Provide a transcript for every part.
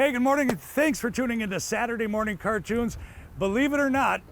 Hey, good morning, and thanks for tuning into Saturday Morning Cartoons. Believe it or not,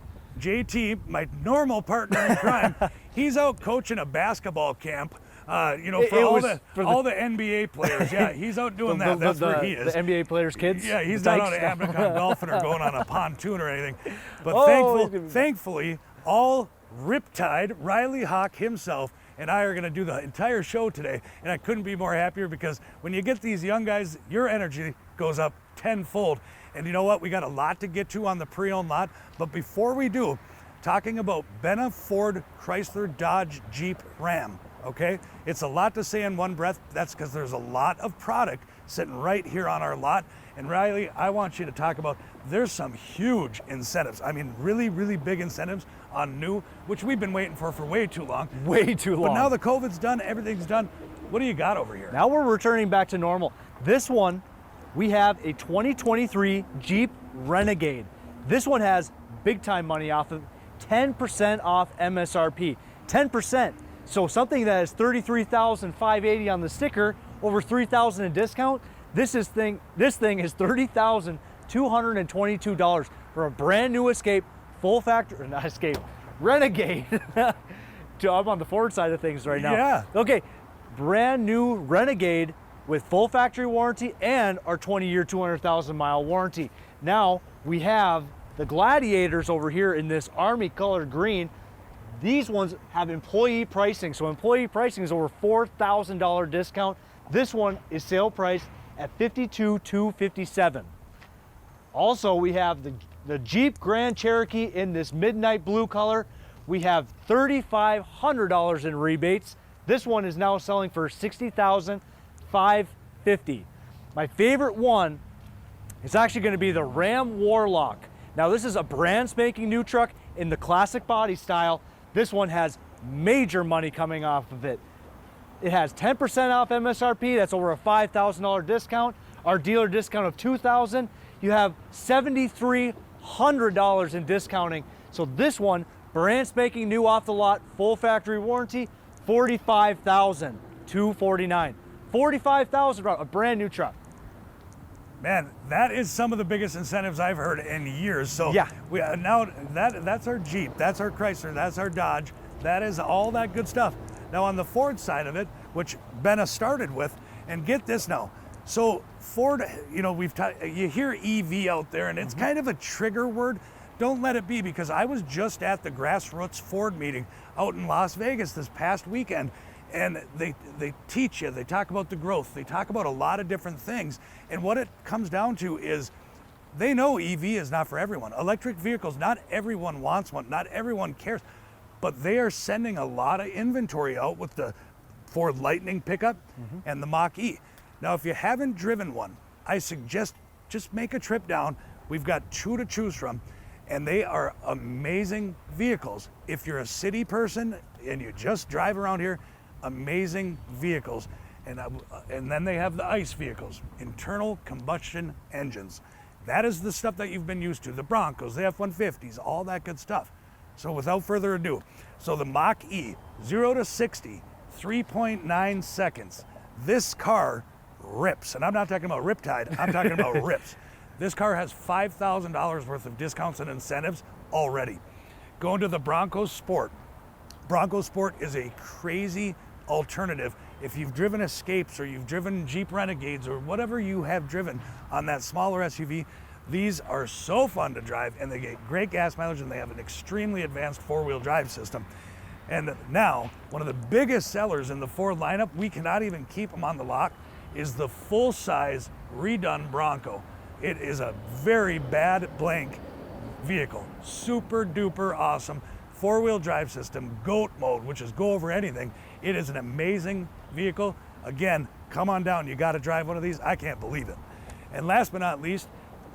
JT, my normal partner in crime, he's out coaching a basketball camp. For all the NBA players. Yeah, he's out doing that. That's where he is. The NBA players' kids? Yeah, he's not out at Amicon golfing or going on a pontoon or anything. But thankfully, all Riptide, Riley Hawk himself, and I are going to do the entire show today. And I couldn't be more happier because when you get these young guys, your energy goes up tenfold. And you know what? We got a lot to get to on the pre-owned lot. But before we do, talking about Benna, Ford, Chrysler, Dodge, Jeep, Ram. Okay, it's a lot to say in one breath. That's because there's a lot of product sitting right here on our lot. And Riley, I want you to talk about, there's some huge incentives. I mean, really, really big incentives on new, which we've been waiting for way too long. Way too long. But now the COVID's done, everything's done. What do you got over here? Now we're returning back to normal. This one, we have a 2023 Jeep Renegade. This one has big time money off of 10% off MSRP. 10%. So something that is $33,580 on the sticker, over $3,000 in discount. This thing is $30,222 for a brand new Escape, full factory, not Escape, Renegade. I'm on the Ford side of things right now. Yeah. Okay, brand new Renegade with full factory warranty and our 20-year, 200,000-mile warranty. Now we have the Gladiators over here in this army colored green. These ones have employee pricing. So employee pricing is over $4,000 discount. This one is sale price at $52,257. Also, we have the Jeep Grand Cherokee in this midnight blue color. We have $3,500 in rebates. This one is now selling for $60,550. My favorite one is actually going to be the Ram Warlock. Now, this is a brand spanking new truck in the classic body style. This one has major money coming off of it. It has 10% off MSRP. That's over a $5,000 discount. Our dealer discount of $2,000. You have $7,300 in discounting. So this one, brand spanking new off the lot, full factory warranty, $45,249. $45,000, a brand new truck. Man, that is some of the biggest incentives I've heard in years. So yeah, that's our Jeep, that's our Chrysler, that's our Dodge, that is all that good stuff. Now on the Ford side of it, which Benna started with, and get this now. So Ford, you hear EV out there, and it's kind of a trigger word. Don't let it be, because I was just at the Grassroots Ford meeting out in Las Vegas this past weekend. And they teach you, they talk about the growth, they talk about a lot of different things. And what it comes down to is they know EV is not for everyone. Electric vehicles, not everyone wants one, not everyone cares, but they are sending a lot of inventory out with the Ford Lightning pickup and the Mach-E. Now, if you haven't driven one, I suggest just make a trip down. We've got two to choose from, and they are amazing vehicles. If you're a city person and you just drive around here, amazing vehicles. And then they have the ICE vehicles, internal combustion engines. That is the stuff that you've been used to, the Broncos, the F-150s, all that good stuff. So without further ado, so the Mach-E, 0 to 60, 3.9 seconds. This car rips, and I'm not talking about Riptide, I'm talking about rips. This car has $5,000 worth of discounts and incentives already. Going to the Bronco Sport. Bronco Sport is a crazy alternative. If you've driven Escapes or you've driven Jeep Renegades or whatever you have driven on that smaller SUV, these are so fun to drive, and they get great gas mileage, and they have an extremely advanced four-wheel drive system. And now, one of the biggest sellers in the Ford lineup, we cannot even keep them on the lot, is the full-size redone Bronco. It is a very bad blank vehicle, super duper awesome. Four-wheel drive system, GOAT mode, which is go over anything. It is an amazing vehicle. Again, come on down. You got to drive one of these. I can't believe it. And last but not least,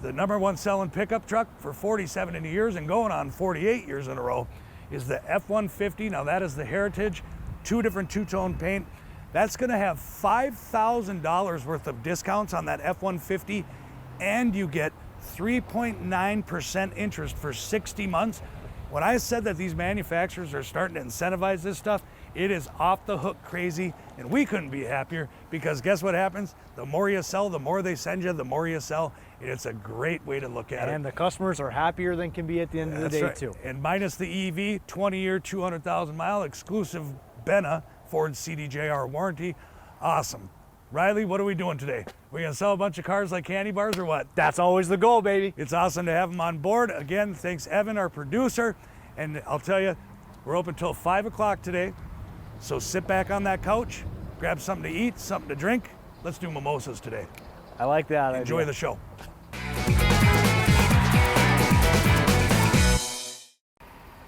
the #1 selling pickup truck for 47 years and going on 48 years in a row is the F-150. Now that is the Heritage, two different two-tone paint. That's going to have $5,000 worth of discounts on that F-150, and you get 3.9% interest for 60 months. When I said that these manufacturers are starting to incentivize this stuff, it is off the hook crazy. And we couldn't be happier because guess what happens? The more you sell, the more they send you, the more you sell. And it's a great way to look at it. And the customers are happier than can be at the end of the day, too. And minus the EV, 20-year, 200,000-mile exclusive Benna Ford CDJR warranty. Awesome. Riley, what are we doing today? We gonna sell a bunch of cars like candy bars or what? That's always the goal, baby. It's awesome to have them on board. Again, thanks Evan, our producer. And I'll tell you, we're open till 5 o'clock today. So sit back on that couch, grab something to eat, something to drink. Let's do mimosas today. I like that. Enjoy the show.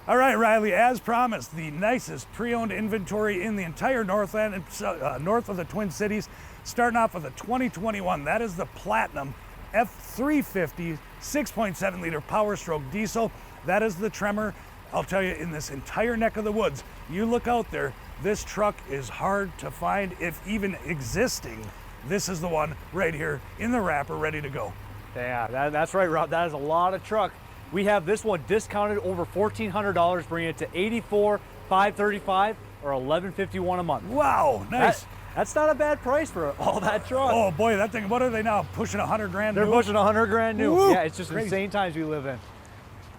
All right, Riley, as promised, the nicest pre-owned inventory in the entire Northland and north of the Twin Cities, starting off with a 2021. That is the Platinum F350 6.7 liter Power Stroke diesel. That is the Tremor. I'll tell you, in this entire neck of the woods, you look out there, this truck is hard to find, if even existing. This is the one right here in the wrapper, ready to go. Yeah, that's right, Rob. That is a lot of truck. We have this one discounted over $1,400, bringing it to $84,535 or $1,151 a month. Wow, nice. That's not a bad price for all that truck. Oh boy, that thing, what are they now, pushing 100 grand They're new? pushing 100 grand new. Woo, yeah, it's just crazy. insane times we live in.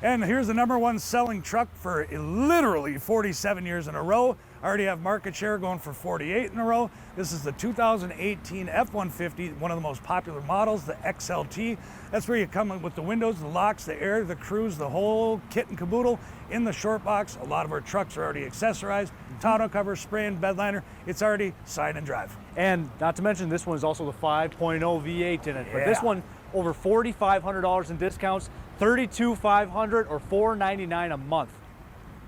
And here's the #1 selling truck for literally 47 years in a row. I already have market share going for 48 in a row. This is the 2018 F-150, one of the most popular models, the XLT. That's where you come in with the windows, the locks, the air, the cruise, the whole kit and caboodle in the short box. A lot of our trucks are already accessorized, tonneau cover, spray and bed liner. It's already sign and drive. And not to mention, this one is also the 5.0 V8 in it. But this one, over $4,500 in discounts, $32,500 or $499 a month.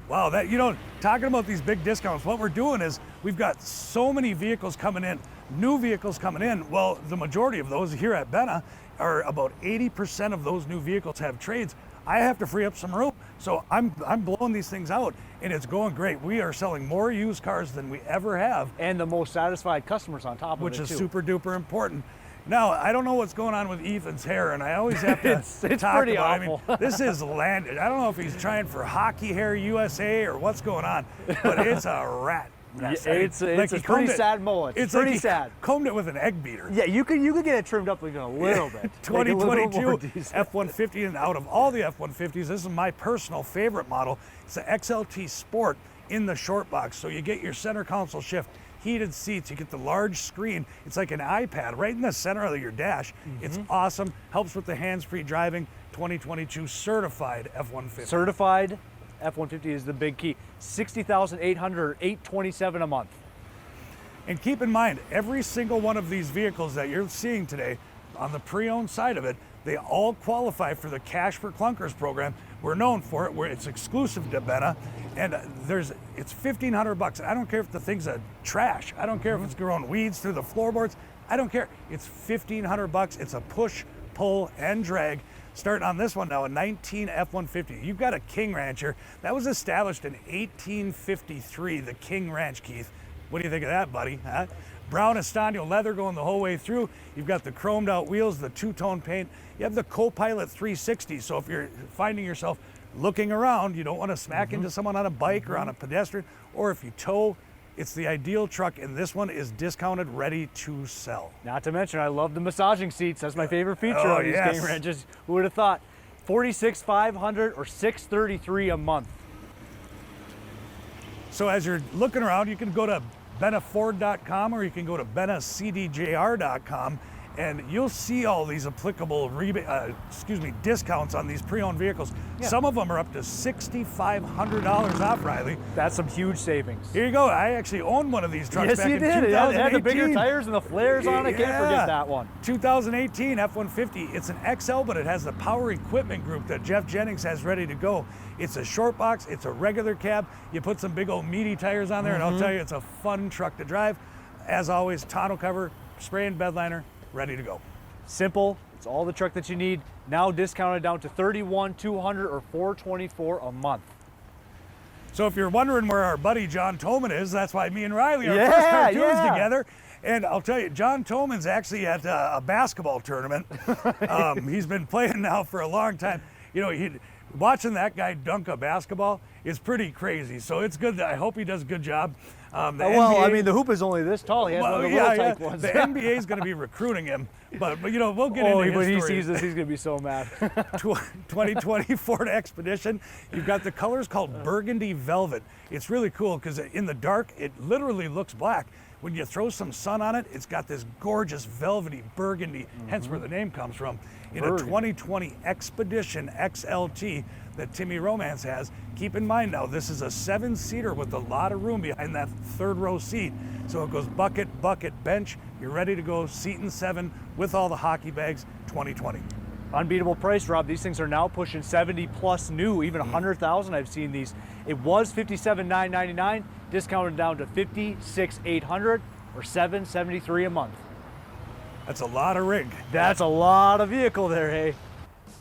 Wow, that, you know, talking about these big discounts, what we're doing is we've got so many vehicles coming in, new vehicles coming in. Well, the majority of those here at Benna are about 80% of those new vehicles have trades. I have to free up some room. So I'm blowing these things out and it's going great. We are selling more used cars than we ever have. And the most satisfied customers on top of it, which is too. super duper important. Now, I don't know what's going on with Ethan's hair, and I always have to it's talk pretty about it. awful. I mean, this is landed. I don't know if he's trying for Hockey Hair USA or what's going on, but it's a rat mess. Yeah, it's a pretty sad mullet. It's pretty like sad. Combed it with an egg beater. Yeah, you could get it trimmed up even a little bit. 2022 F-150, and out of all the F-150s, this is my personal favorite model. It's the XLT Sport in the short box. So you get your center console shift, heated seats, you get the large screen. It's like an iPad right in the center of your dash. It's awesome, helps with the hands-free driving. 2022 certified F-150. Certified F-150 is the big key. $60,800 or $827 a month. And keep in mind, every single one of these vehicles that you're seeing today on the pre-owned side of it, they all qualify for the Cash For Clunkers program. We're known for it, where it's exclusive to Benna, and it's $1,500. I don't care if the thing's a trash. I don't care if it's growing weeds through the floorboards. I don't care. It's $1,500. It's a push, pull, and drag. Starting on this one now, a 19 F-150. You've got a King Rancher. That was established in 1853, the King Ranch, Keith. What do you think of that, buddy? Huh? Brown Estanio leather going the whole way through. You've got the chromed out wheels, the two-tone paint. You have the Co-Pilot 360, so if you're finding yourself looking around, you don't want to smack into someone on a bike or on a pedestrian, or if you tow, it's the ideal truck, and this one is discounted, ready to sell. Not to mention, I love the massaging seats. That's my favorite feature Oh, on these yes. King Ranches. Who would have thought? $46,500 or $633 a month. So as you're looking around, you can go to bennaford.com or you can go to bennacdjr.com, and you'll see all these applicable discounts on these pre-owned vehicles. Yeah. Some of them are up to $6,500 off, Riley. That's some huge savings. Here you go. I actually owned one of these trucks Yes, back you in did. 2018. It had the bigger tires and the flares on it. Can't Yeah. forget that one. 2018 F-150. It's an XL, but it has the power equipment group that Jeff Jennings has ready to go. It's a short box. It's a regular cab. You put some big old meaty tires on there, and I'll tell you, it's a fun truck to drive. As always, tonneau cover, spray and bed liner, ready to go. Simple. It's all the truck that you need. Now discounted down to $31,200 or $424 a month. So if you're wondering where our buddy John Toman is, that's why me and Riley are Yeah, first cartoons yeah. together. And I'll tell you, John Toman's actually at a basketball tournament. He's been playing now for a long time. You know, watching that guy dunk a basketball is pretty crazy. So it's good. I hope he does a good job. Well, I mean, the hoop is only this tall. He has one of the little type ones. The NBA is going to be recruiting him, but you know, we'll get into his when he story. sees this, he's going to be so mad. 2020 Ford Expedition. You've got the colors called burgundy velvet. It's really cool because in the dark, it literally looks black. When you throw some sun on it, it's got this gorgeous velvety burgundy, hence where the name comes from. In a 2020 Expedition XLT that Timmy Romance has. Keep in mind now, this is a 7-seater with a lot of room behind that third row seat. So it goes bucket, bucket, bench. You're ready to go seat in 7 with all the hockey bags, 2020. Unbeatable price, Rob. These things are now pushing 70 plus new, even 100,000. I've seen these. It was $57,999, discounted down to $56,800 or $773 a month. That's a lot of rig. That's a lot of vehicle there, hey.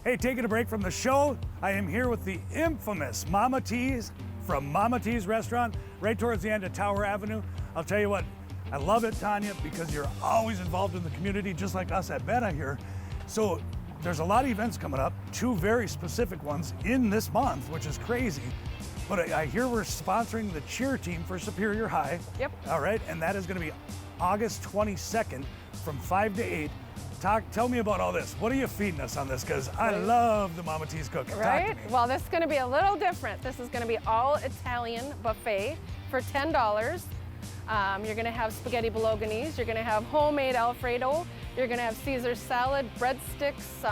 Hey, taking a break from the show, I am here with the infamous Mama T's from Mama T's Restaurant, right towards the end of Tower Avenue. I'll tell you what, I love it, Tanya, because you're always involved in the community, just like us at Benna here. So there's a lot of events coming up, 2 very specific ones in this month, which is crazy. But I hear we're sponsoring the cheer team for Superior High. Yep. All right, and that is going to be August 22nd from 5 to 8. Tell me about all this. What are you feeding us on this? Because I love the Mama T's cooking. Right? Talk to me. Well, this is going to be a little different. This is going to be all Italian buffet for $10. You're going to have spaghetti bolognese. You're going to have homemade Alfredo. You're going to have Caesar salad, breadsticks,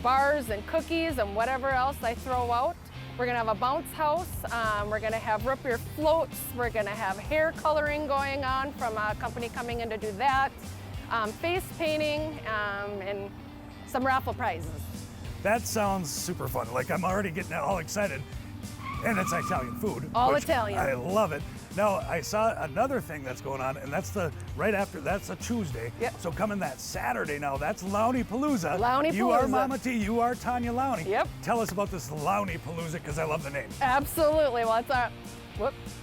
bars and cookies and whatever else I throw out. We're going to have a bounce house. We're going to have root beer floats. We're going to have hair coloring going on from a company coming in to do that. Face painting, and some raffle prizes. That sounds super fun. Like, I'm already getting all excited. And it's Italian food. All which Italian. I love it. Now, I saw another thing that's going on, and that's that's a Tuesday. Yep. So coming that Saturday now, that's Lowney Palooza. Lowney You are Palooza. Mama T, you are Tanya Lowney. Yep. Tell us about this Lowney Palooza, because I love the name. Absolutely. Well,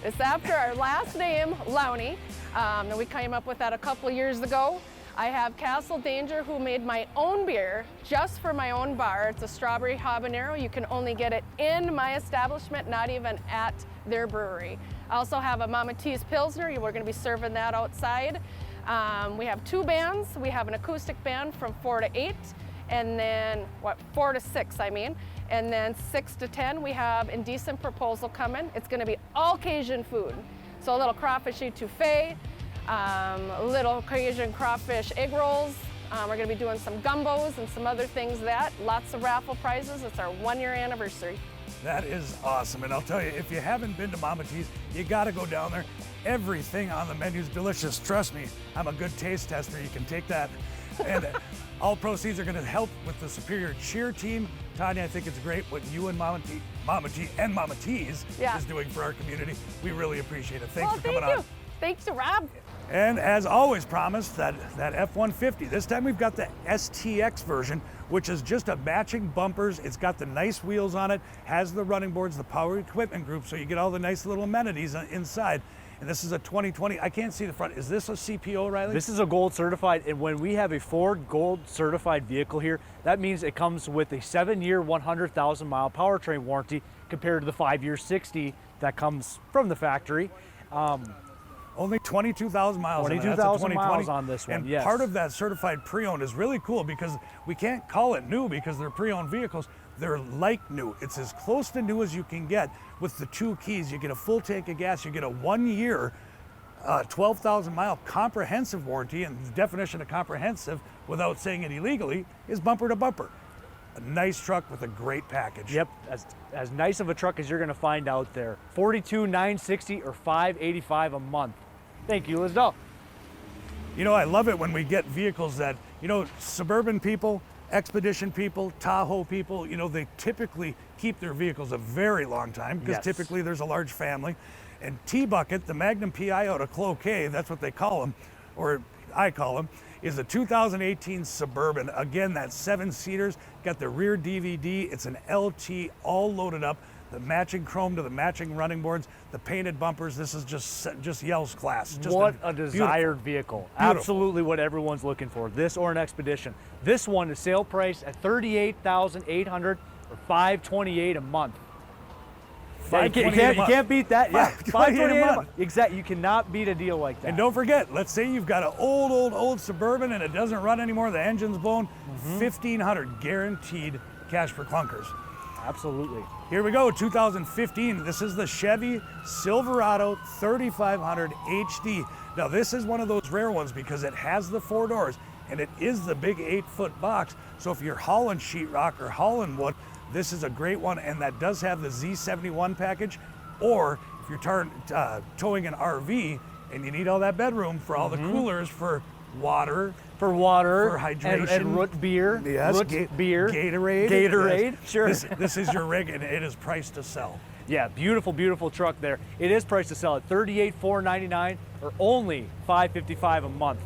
it's after our last name, Lowney. And we came up with that a couple of years ago. I have Castle Danger, who made my own beer just for my own bar. It's a strawberry habanero. You can only get it in my establishment, not even at their brewery. I also have a Mama T's Pilsner. We're going to be serving that outside. We have 2 bands. We have an acoustic band from 4 to 8, and then 4 to 6, I mean. And then 6 to 10, we have Indecent Proposal coming. It's going to be all Cajun food. So a little crawfish etouffee, little Cajun crawfish egg rolls. We're going to be doing some gumbos and some other things lots of raffle prizes. It's our 1-year anniversary. That is awesome. And I'll tell you, if you haven't been to Mama T's, you got to go down there. Everything on the menu is delicious. Trust me, I'm a good taste tester. You can take that. And all proceeds are going to help with the Superior Cheer team. Tanya, I think it's great what you and Mama T and Mama T's is doing for our community. We really appreciate it. Thanks for coming on. Thanks to Rob. And as always promised, that F-150. This time we've got the STX version, which is just a matching bumpers. It's got the nice wheels on it, has the running boards, the power equipment group, so you get all the nice little amenities inside. And this is a 2020. I can't see the front. Is this a CPO, Riley? This is a gold certified, and when we have a Ford gold certified vehicle here, that means it comes with a 7-year, 100,000 mile powertrain warranty compared to the 5-year 60 that comes from the factory. Only 22,000 miles. 22,000 miles on this one, and yes. part of that certified pre-owned is really cool because we can't call it new because they're pre-owned vehicles. They're like new. It's as close to new as you can get with the 2 keys. You get a full tank of gas. You get a 1-year, 12,000 mile comprehensive warranty. And the definition of comprehensive, without saying it illegally, is bumper to bumper. A nice truck with a great package. Yep, as nice of a truck as you're going to find out there. $42,960 or $585 a month. Thank you, Lizdell. You know, I love it when we get vehicles that, you know, suburban people, Expedition people, Tahoe people, you know, they typically keep their vehicles a very long time because typically there's a large family. And T-Bucket, the Magnum PI out of Cloquet, that's what they call them, or I call them, is a 2018 Suburban. Again, that 7-seaters, got the rear DVD. It's an LT, all loaded up. The matching chrome to the matching running boards, the painted bumpers. This is just yells class. Just what a desired vehicle. Beautiful. Absolutely what everyone's looking for. This or an Expedition. This one is sale price at $38,800 or $528 a month. Yeah, you can't beat that. Yeah, $528 a month. Exactly. You cannot beat a deal like that. And don't forget, let's say you've got an old Suburban and it doesn't run anymore, the engine's blown, $1,500 guaranteed cash for clunkers. Absolutely. Here we go, 2015. This is the Chevy Silverado 3500 HD. Now this is one of those rare ones because it has the 4 doors and it is the big 8-foot box. So if you're hauling sheetrock or hauling wood, this is a great one, and that does have the Z71 package. Or if you're towing an RV and you need all that bedroom for all the coolers for water, for hydration, and root beer, yes, beer, Gatorade, yes. Sure. This is your rig, and it is priced to sell. Yeah, beautiful truck there. It is priced to sell at $38,499 or only $555 a month.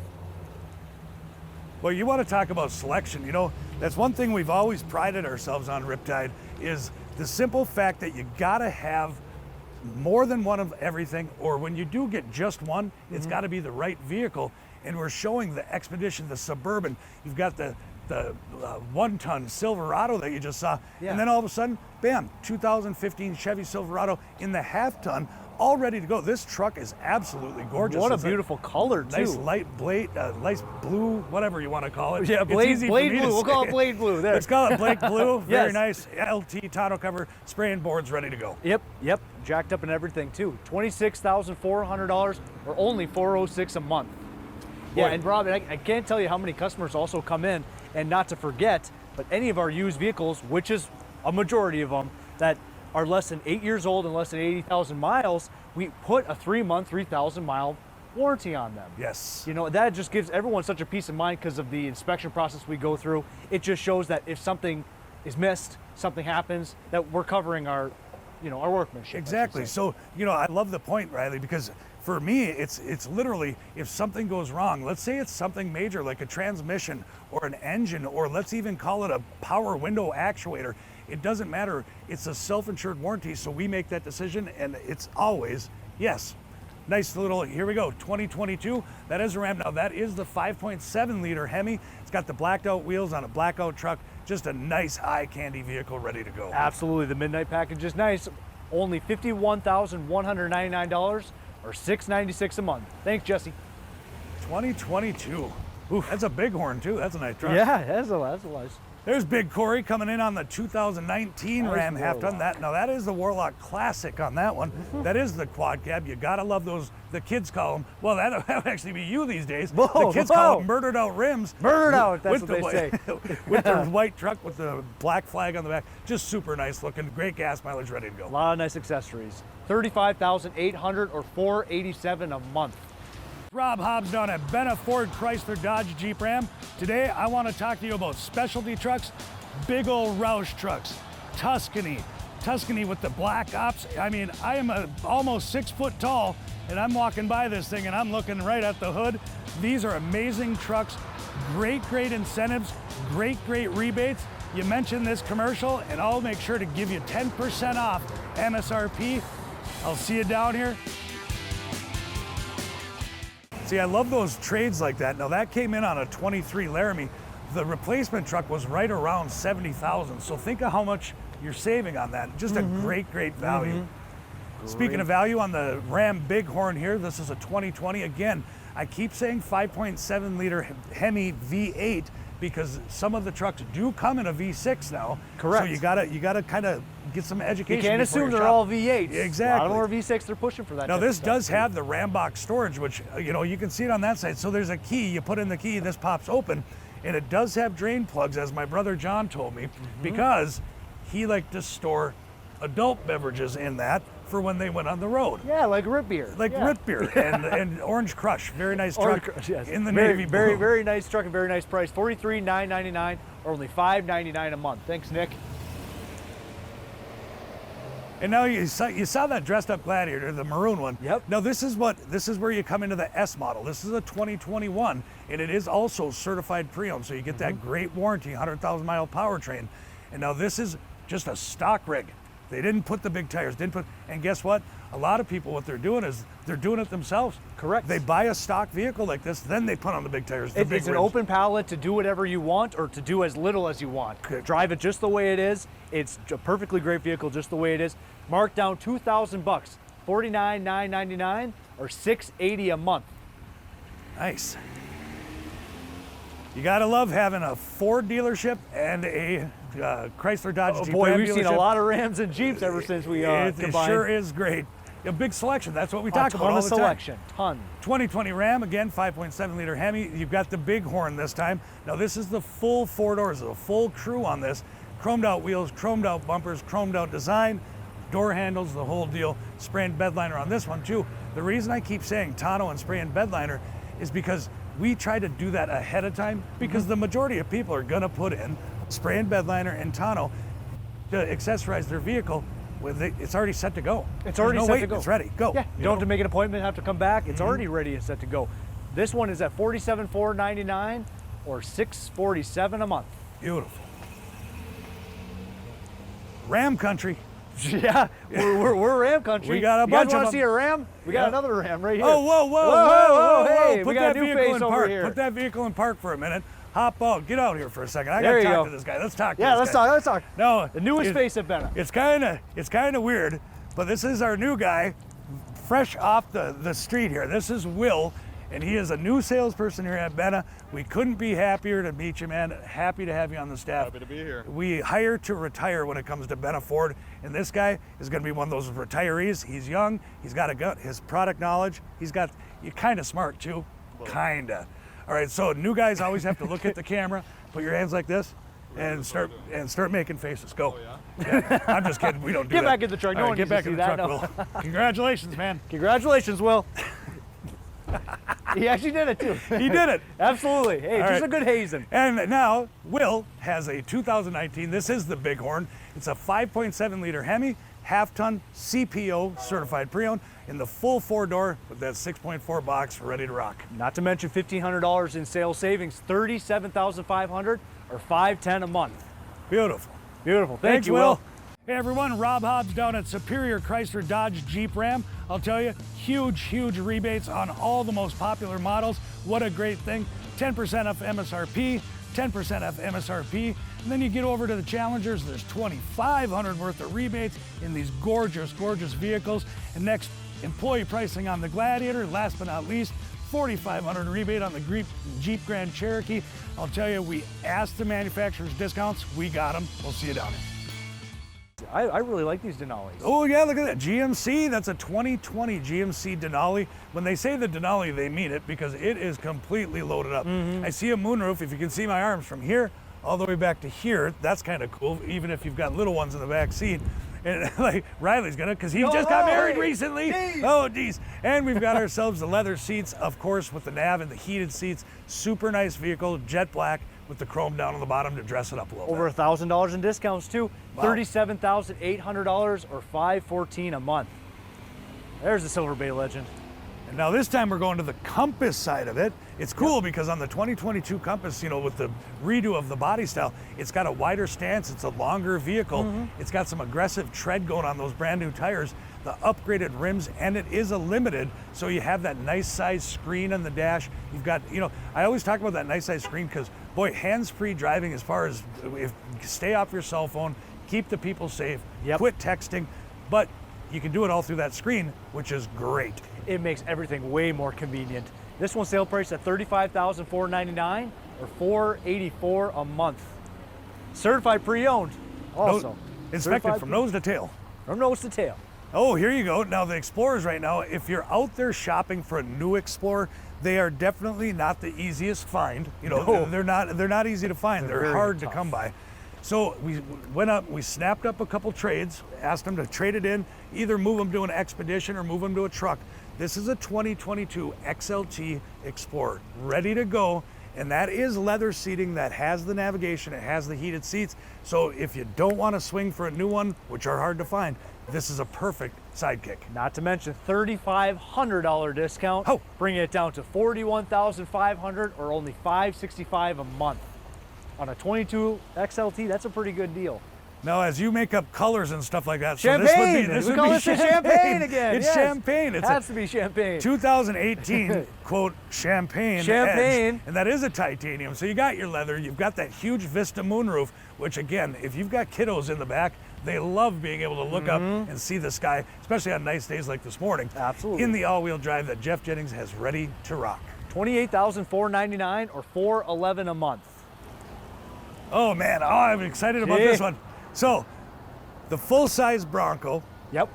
Well, you want to talk about selection. You know, that's one thing we've always prided ourselves on, Riptide, is the simple fact that you gotta have more than one of everything, or when you do get just one, it's got to be the right vehicle. And we're showing the Expedition, the Suburban. You've got the 1-ton Silverado that you just saw, and then all of a sudden, bam, 2015 Chevy Silverado in the half-ton, all ready to go. This truck is absolutely gorgeous. What a beautiful color, too. Nice light blade, nice blue, whatever you want to call it. Yeah, blade blue. We'll call it blade blue. There. Let's call it Blake Blue. Very Yes. nice. LT tonneau cover, spraying boards ready to go. Yep. Jacked up and everything, too. $26,400 or only $406 a month. Yeah, Boy. and Rob, I can't tell you how many customers also come in, and not to forget, but any of our used vehicles, which is a majority of them, that are less than 8 years old and less than 80,000 miles, we put a 3-month, 3,000 mile warranty on them. Yes. You know, that just gives everyone such a peace of mind because of the inspection process we go through. It just shows that if something is missed, something happens, that we're covering our workmanship. Exactly. So, I love the point, Riley, because for me, it's literally, if something goes wrong, let's say it's something major like a transmission or an engine, or let's even call it a power window actuator. It doesn't matter. It's a self-insured warranty, so we make that decision, and it's always yes. Nice little, here we go, 2022. That is a Ram. Now that is the 5.7 liter Hemi. It's got the blacked out wheels on a blackout truck. Just a nice eye candy vehicle ready to go. Absolutely, the midnight package is nice. Only $51,199 or $696 a month. Thanks, Jesse. 2022. Oof, that's a bighorn too. That's a nice truck. Yeah, that's a nice. There's Big Corey coming in on the 2019 Ram half-ton. Now that is the Warlock Classic on that one. That is the quad cab. You gotta love those. The kids call them. Well, that would actually be you these days. The kids call them murdered out rims. Murdered out. That's what they say. With the white truck with the black flag on the back. Just super nice looking. Great gas mileage, ready to go. A lot of nice accessories. $35,800 or $487 a month. Rob Hobbs down at Benna Ford Chrysler Dodge Jeep Ram. Today I want to talk to you about specialty trucks, big old Roush trucks, Tuscany with the black ops. I mean, I am almost 6 foot tall and I'm walking by this thing and I'm looking right at the hood. These are amazing trucks, great incentives, great rebates. You mentioned this commercial and I'll make sure to give you 10% off MSRP. I'll see you down here. See, I love those trades like that. Now that came in on a 23 Laramie. The replacement truck was right around 70,000. So think of how much you're saving on that. Just a great value. Speaking of value on the Ram Bighorn here, this is a 2020. Again, I keep saying 5.7 liter Hemi V8 because some of the trucks do come in a V6 now. Correct. So you gotta kind of get some education. You can't assume they're all V8s. Exactly. A lot of them are V6. They're pushing for that. Now this does have the Ram box storage, which you can see it on that side. So there's a key. You put in the key, this pops open, and it does have drain plugs, as my brother John told me, because he liked to store adult beverages in that for when they went on the road. Yeah, like root beer. Root beer and Orange Crush. Very nice truck. Crush, yes. In the very, navy very, blue. very nice truck and very nice price. $43,999 or only $599 a month. Thanks, Nick. And now you saw that dressed up Gladiator, the maroon one. Yep. Now this is where you come into the S model. This is a 2021, and it is also certified pre-owned, so you get that great warranty, 100,000 mile powertrain. And now this is just a stock rig. They didn't put the big tires, and guess what? A lot of people, what they're doing is they're doing it themselves. Correct. They buy a stock vehicle like this, then they put on the big tires. The big It's an rims. open palette to do whatever you want or to do as little as you want. Drive it just the way it is. It's a perfectly great vehicle just the way it is. Marked down $2,000, $49,999 or $680 a month. Nice. You gotta love having a Ford dealership and a Chrysler Dodge Jeep Boy, Ram we've seen a dealership. lot of Rams and Jeeps ever since we It combined. sure is great. A big selection. That's what we A talk about ton all of the time. selection, ton. 2020 Ram, again, 5.7 liter Hemi. You've got the Bighorn this time. Now this is the full 4 doors, a full crew on this. Chromed out wheels, chromed out bumpers, chromed out design, door handles, the whole deal. Spray and bed liner on this one too. The reason I keep saying tonneau and spray and bed liner is because we try to do that ahead of time because the majority of people are gonna put in spray and bed liner and tonneau to accessorize their vehicle. With it, it's already set to go. It's already There's no set wait, to go. It's ready. Go. Yeah, You don't have know? to make an appointment, have to come back. It's already ready and set to go. This one is at $47,499 or $647 a month. Beautiful. Ram country. Yeah, we're Ram country. We got a you guys bunch of want to them. see a Ram? We got Yeah. another Ram right here. Oh, whoa. Hey, Put we got that a new vehicle face in over park. here. Put that vehicle in park for a minute. Hop out. Get out here for a second. I There gotta you talk go. to this guy. Let's talk to Yeah, this let's guy. talk. Let's talk. No, The newest face at Benna. It's kind of weird, but this is our new guy, fresh off the street here. This is Will, and he is a new salesperson here at Benna. We couldn't be happier to meet you, man. Happy to have you on the staff. Happy to be here. We hire to retire when it comes to Benna Ford, and this guy is going to be one of those retirees. He's young. He's got his product knowledge. You're kind of smart too, kinda. All right, so new guys always have to look at the camera, put your hands like this, and start making faces. Go. Oh, Yeah, I'm just kidding. We don't do Get that. back in the truck. No All one right, needs get back to in see the that, truck, no. Will. Congratulations, man. Congratulations, Will. He actually did it too. He did it. Absolutely. Hey, All just right. a good hazing. And now Will has a 2019. This is the Bighorn. It's a 5.7 liter Hemi, half-ton CPO certified pre-owned in the full 4-door with that 6.4 box ready to rock. Not to mention $1,500 in sales savings, $37,500 or $510 a month. Beautiful. Beautiful. Thanks, Thank you, Will. Hey everyone, Rob Hobbs down at Superior Chrysler Dodge Jeep Ram. I'll tell you, huge rebates on all the most popular models. What a great thing. 10% off MSRP, 10% off MSRP. And then you get over to the Challengers, there's $2,500 worth of rebates in these gorgeous vehicles. And next, employee pricing on the Gladiator. Last but not least, $4,500 rebate on the Jeep Grand Cherokee. I'll tell you, we asked the manufacturers discounts, we got them. We'll see you down there. I really like these Denali's. Oh yeah, look at that. GMC, that's a 2020 GMC Denali. When they say the Denali, they mean it because it is completely loaded up. I see a moonroof. If you can see my arms from here all the way back to here, that's kind of cool, even if you've got little ones in the back seat. And like Riley's gonna, because he just got married recently. Geez. Oh geez. And we've got ourselves the leather seats, of course, with the nav and the heated seats. Super nice vehicle, jet black with the chrome down on the bottom to dress it up a little Over bit. $1,000 in discounts too. Wow. $37,800 or $514 a month. There's the Silver Bay Legend. And now this time we're going to the Compass side of it. It's cool because on the 2022 Compass, you know, with the redo of the body style, it's got a wider stance, it's a longer vehicle. It's got some aggressive tread going on those brand new tires, the upgraded rims, and it is a limited, so you have that nice size screen on the dash. You've got, you know, I always talk about that nice size screen because, boy, hands-free driving as far as, stay off your cell phone, keep the people safe, quit texting, but you can do it all through that screen, which is great. It makes everything way more convenient. This one's sale price at $35,499 or $484 a month. Certified pre-owned also. Inspected Certified from nose to tail. From nose to tail. Oh, here you go. Now the Explorers right now, if you're out there shopping for a new Explorer, they are definitely not the easiest find. You know, No. they're not easy to find. They're very hard tough. to come by. So we went up, we snapped up a couple trades, asked them to trade it in, either move them to an Expedition or move them to a truck. This is a 2022 XLT Explorer, ready to go. And that is leather seating, that has the navigation, it has the heated seats. So if you don't want to swing for a new one, which are hard to find, this is a perfect sidekick. Not to mention $3,500 discount, Oh. bringing it down to $41,500 or only $565 a month. On a 22 XLT, that's a pretty good deal. Now, as you make up colors and stuff like that, Champagne. so this We would call be this a champagne again. It's yes. champagne. It's has to be champagne. 2018 quote champagne Champagne. edge, and that is a titanium. So you got your leather, you've got that huge Vista moonroof, which again, if you've got kiddos in the back, they love being able to look up and see the sky, especially on nice days like this morning. Absolutely. In the all-wheel drive that Jeff Jennings has ready to rock. $28,499 or $411 a month. Oh man, I'm excited about this one. So, the full-size Bronco, Yep.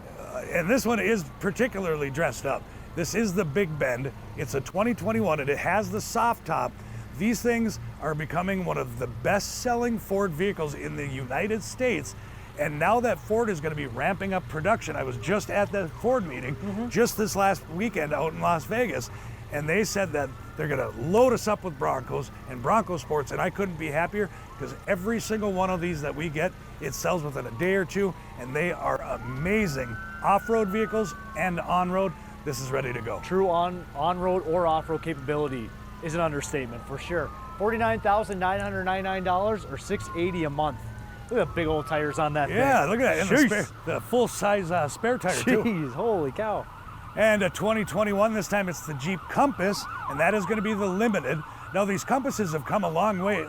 and this one is particularly dressed up. This is the Big Bend. It's a 2021 and it has the soft top. These things are becoming one of the best-selling Ford vehicles in the United States. And now that Ford is going to be ramping up production, I was just at the Ford meeting just this last weekend out in Las Vegas, and they said that they're going to load us up with Broncos and Bronco Sports, and I couldn't be happier because every single one of these that we get, it sells within a day or two, and they are amazing off-road vehicles and on-road. This is ready to go. True on-road or off-road capability is an understatement for sure. $49,999 or $680 a month. Look at the big old tires on that thing. Yeah, look at that. Jeez. And the full-size spare tire too. Jeez, holy cow. And a 2021, this time it's the Jeep Compass, and that is going to be the limited. Now these Compasses have come a long way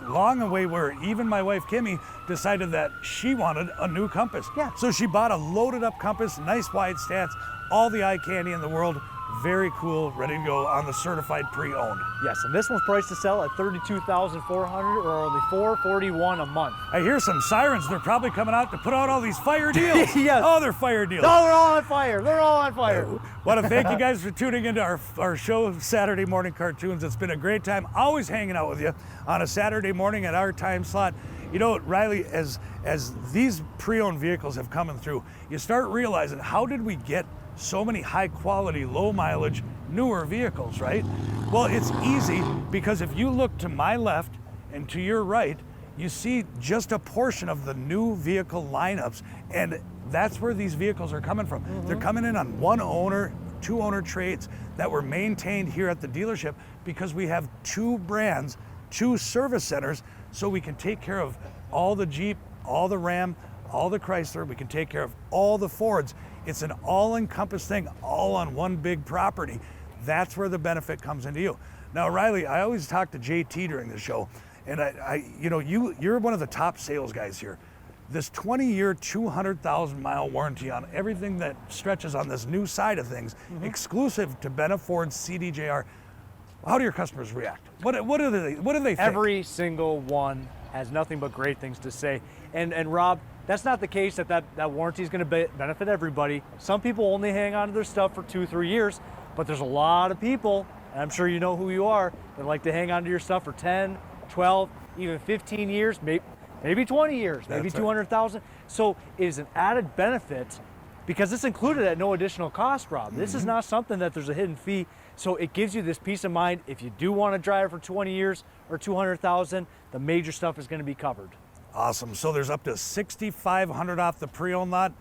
where even my wife Kimmy decided that she wanted a new Compass. Yeah. So she bought a loaded up Compass, nice wide stance, all the eye candy in the world, very cool, ready to go on the certified pre-owned. Yes, and this one's priced to sell at $32,400 or only $441 a month. I hear some sirens. They're probably coming out to put out all these fire deals. Yes. Oh, they're fire deals. Oh, they're all on fire. They're all on fire. Want to thank you guys for tuning into our show, Saturday Morning Cartoons. It's been a great time, always hanging out with you on a Saturday morning at our time slot. You know, Riley, as these pre-owned vehicles have come through, you start realizing, how did we get so many high quality, low mileage, newer vehicles, right? Well, it's easy because if you look to my left and to your right, you see just a portion of the new vehicle lineups, and that's where these vehicles are coming from. They're coming in on one owner, two owner trades that were maintained here at the dealership because we have two brands, two service centers, so we can take care of all the Jeep, all the Ram, all the Chrysler, we can take care of all the Fords. It's an all-encompassed thing, all on one big property. That's where the benefit comes into you. Now, Riley, I always talk to JT during the show, and you're one of the top sales guys here. This 20-year, 200,000-mile warranty on everything that stretches on this new side of things, exclusive to Benna Ford's CDJR. How do your customers react? What do they think? Every single one has nothing but great things to say. And Rob, that's not the case that warranty is going to benefit everybody. Some people only hang on to their stuff for 2-3 years, but there's a lot of people, and I'm sure you know who you are, that like to hang on to your stuff for 10, 12, even 15 years, maybe 20 years, maybe 200,000. So it is an added benefit because it's included at no additional cost, Rob. This is not something that there's a hidden fee. So it gives you this peace of mind. If you do want to drive for 20 years or 200,000, the major stuff is going to be covered. Awesome. So there's up to $6,500 off the pre-owned lot,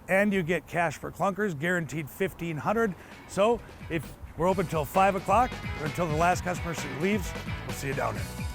and you get Cash for Clunkers, guaranteed $1,500. So if we're open till 5 o'clock or until the last customer leaves, we'll see you down there.